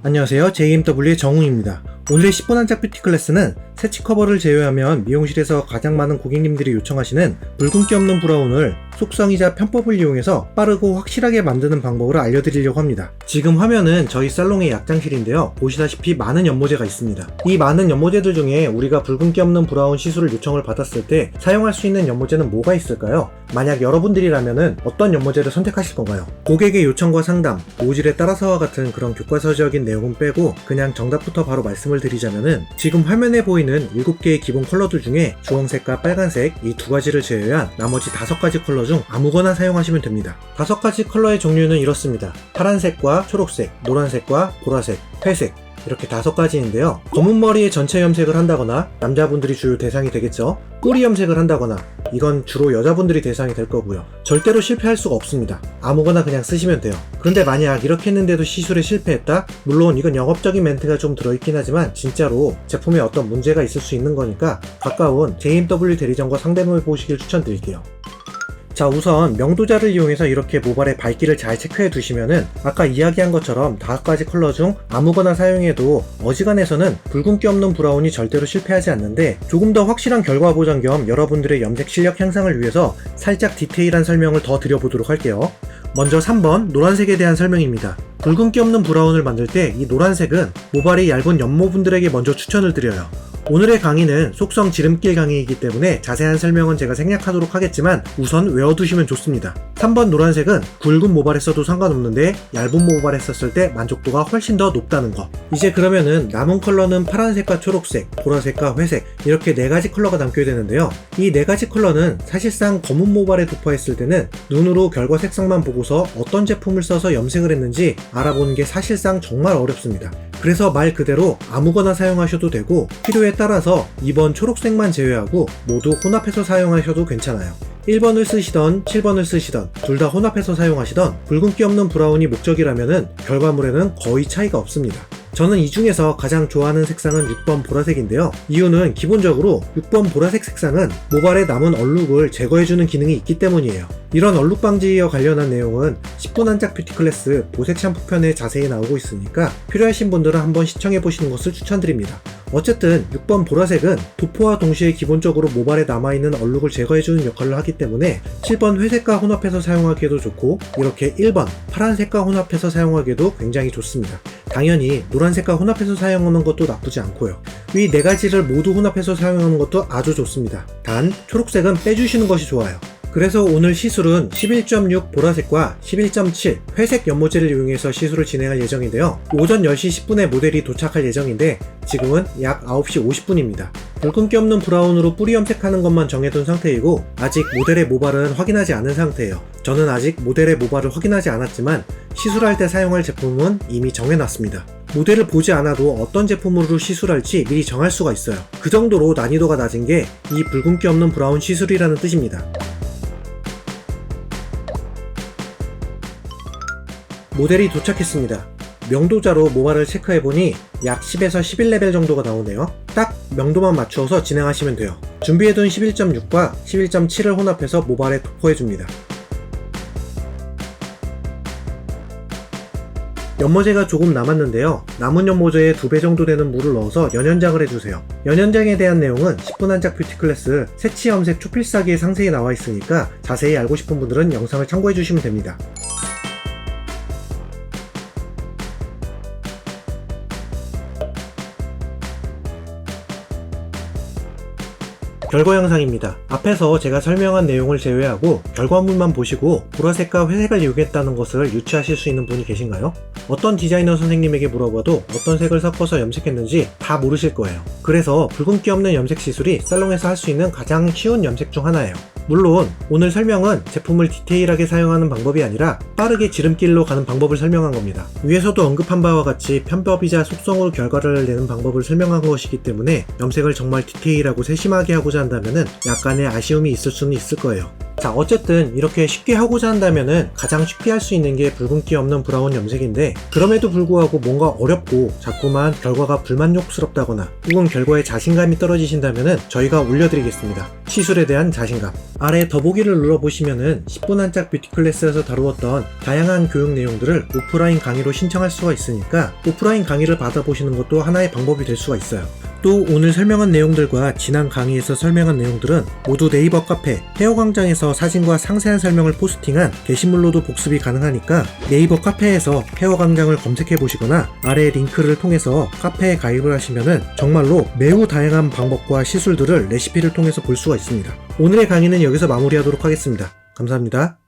안녕하세요. JMW의 정우입니다. 오늘의 10분 한작 뷰티 클래스는 새치 커버를 제외하면 미용실에서 가장 많은 고객님들이 요청하시는 붉은기 없는 브라운을 속성이자 편법을 이용해서 빠르고 확실하게 만드는 방법을 알려드리려고 합니다. 지금 화면은 저희 살롱의 약장실인데요. 보시다시피 많은 연모제가 있습니다. 이 많은 연모제들 중에 우리가 붉은기 없는 브라운 시술을 요청을 받았을 때 사용할 수 있는 연모제는 뭐가 있을까요? 만약 여러분들이라면 어떤 연모제를 선택하실 건가요? 고객의 요청과 상담, 모질에 따라서와 같은 그런 교과서적인 내용은 빼고 그냥 정답부터 바로 말씀을 드리자면은 지금 화면에 보이는 7개의 기본 컬러들 중에 주황색과 빨간색 이 두 가지를 제외한 나머지 5가지 컬러 중 아무거나 사용하시면 됩니다. 5가지 컬러의 종류는 이렇습니다. 파란색과 초록색, 노란색과 보라색, 회색 이렇게 5가지인데요. 검은 머리에 전체 염색을 한다거나 남자분들이 주요 대상이 되겠죠. 뿌리 염색을 한다거나 이건 주로 여자분들이 대상이 될 거고요. 절대로 실패할 수가 없습니다. 아무거나 그냥 쓰시면 돼요. 그런데 만약 이렇게 했는데도 시술에 실패했다? 물론 이건 영업적인 멘트가 좀 들어있긴 하지만 진짜로 제품에 어떤 문제가 있을 수 있는 거니까 가까운 JMW 대리점과 상담을 보시길 추천드릴게요. 자, 우선 명도자를 이용해서 이렇게 모발의 밝기를 잘 체크해 두시면은 아까 이야기한 것처럼 5가지 컬러 중 아무거나 사용해도 어지간해서는 붉은기 없는 브라운이 절대로 실패하지 않는데 조금 더 확실한 결과 보장 겸 여러분들의 염색 실력 향상을 위해서 살짝 디테일한 설명을 더 드려보도록 할게요. 먼저 3번 노란색에 대한 설명입니다. 붉은기 없는 브라운을 만들 때 이 노란색은 모발이 얇은 연모분들에게 먼저 추천을 드려요. 오늘의 강의는 속성 지름길 강의이기 때문에 자세한 설명은 제가 생략하도록 하겠지만 우선 외워두시면 좋습니다. 3번 노란색은 굵은 모발에 써도 상관없는데 얇은 모발에 썼을 때 만족도가 훨씬 더 높다는 거. 이제 그러면은 남은 컬러는 파란색과 초록색, 보라색과 회색 이렇게 4가지 컬러가 남게 되는데요. 이 4가지 컬러는 사실상 검은 모발에 도포했을 때는 눈으로 결과 색상만 보고서 어떤 제품을 써서 염색을 했는지 알아보는 게 사실상 정말 어렵습니다. 그래서 말 그대로 아무거나 사용하셔도 되고 필요에 따라서 2번 초록색만 제외하고 모두 혼합해서 사용하셔도 괜찮아요. 1번을 쓰시던 7번을 쓰시던 둘 다 혼합해서 사용하시던 붉은기 없는 브라운이 목적이라면은 결과물에는 거의 차이가 없습니다. 저는 이 중에서 가장 좋아하는 색상은 6번 보라색인데요. 이유는 기본적으로 6번 보라색 색상은 모발에 남은 얼룩을 제거해주는 기능이 있기 때문이에요. 이런 얼룩 방지와 관련한 내용은 10분 한작 뷰티 클래스 보색 샴푸 편에 자세히 나오고 있으니까 필요하신 분들은 한번 시청해보시는 것을 추천드립니다. 어쨌든 6번 보라색은 도포와 동시에 기본적으로 모발에 남아있는 얼룩을 제거해주는 역할을 하기 때문에 7번 회색과 혼합해서 사용하기에도 좋고 이렇게 1번 파란색과 혼합해서 사용하기에도 굉장히 좋습니다. 당연히 노란색과 혼합해서 사용하는 것도 나쁘지 않고요. 이 4가지를 모두 혼합해서 사용하는 것도 아주 좋습니다. 단 초록색은 빼주시는 것이 좋아요. 그래서 오늘 시술은 11.6 보라색과 11.7 회색 연모제를 이용해서 시술을 진행할 예정인데요. 오전 10시 10분에 모델이 도착할 예정인데 지금은 약 9시 50분입니다. 붉은기 없는 브라운으로 뿌리 염색하는 것만 정해둔 상태이고 아직 모델의 모발은 확인하지 않은 상태예요. 저는 아직 모델의 모발을 확인하지 않았지만 시술할 때 사용할 제품은 이미 정해놨습니다. 모델을 보지 않아도 어떤 제품으로 시술할지 미리 정할 수가 있어요. 그 정도로 난이도가 낮은 게 이 붉은기 없는 브라운 시술이라는 뜻입니다. 모델이 도착했습니다. 명도자로 모발을 체크해보니 약 10에서 11레벨 정도가 나오네요. 딱 명도만 맞추어서 진행하시면 돼요. 준비해둔 11.6과 11.7을 혼합해서 모발에 도포해줍니다. 연모제가 조금 남았는데요. 남은 연모제에 2배 정도 되는 물을 넣어서 연연장을 해주세요. 연연장에 대한 내용은 10분 한작 뷰티 클래스 새치 염색 초필사기에 상세히 나와 있으니까 자세히 알고 싶은 분들은 영상을 참고해주시면 됩니다. 결과 영상입니다. 앞에서 제가 설명한 내용을 제외하고 결과물만 보시고 보라색과 회색을 이용했다는 것을 유추하실 수 있는 분이 계신가요? 어떤 디자이너 선생님에게 물어봐도 어떤 색을 섞어서 염색했는지 다 모르실 거예요. 그래서 붉은기 없는 염색 시술이 살롱에서 할 수 있는 가장 쉬운 염색 중 하나예요. 물론 오늘 설명은 제품을 디테일하게 사용하는 방법이 아니라 빠르게 지름길로 가는 방법을 설명한 겁니다. 위에서도 언급한 바와 같이 편법이자 속성으로 결과를 내는 방법을 설명한 것이기 때문에 염색을 정말 디테일하고 세심하게 하고자 한다면 약간의 아쉬움이 있을 수는 있을 거예요. 자, 어쨌든 이렇게 쉽게 하고자 한다면은 가장 쉽게 할 수 있는 게 붉은기 없는 브라운 염색인데, 그럼에도 불구하고 뭔가 어렵고 자꾸만 결과가 불만족스럽다거나 혹은 결과에 자신감이 떨어지신다면은 저희가 올려드리겠습니다. 시술에 대한 자신감. 아래 더보기를 눌러보시면은 10분 한짝 뷰티 클래스에서 다루었던 다양한 교육 내용들을 오프라인 강의로 신청할 수가 있으니까 오프라인 강의를 받아보시는 것도 하나의 방법이 될 수가 있어요. 또 오늘 설명한 내용들과 지난 강의에서 설명한 내용들은 모두 네이버 카페 헤어광장에서 사진과 상세한 설명을 포스팅한 게시물로도 복습이 가능하니까 네이버 카페에서 헤어광장을 검색해 보시거나 아래 링크를 통해서 카페에 가입을 하시면은 정말로 매우 다양한 방법과 시술들을 레시피를 통해서 볼 수가 있습니다. 오늘의 강의는 여기서 마무리하도록 하겠습니다. 감사합니다.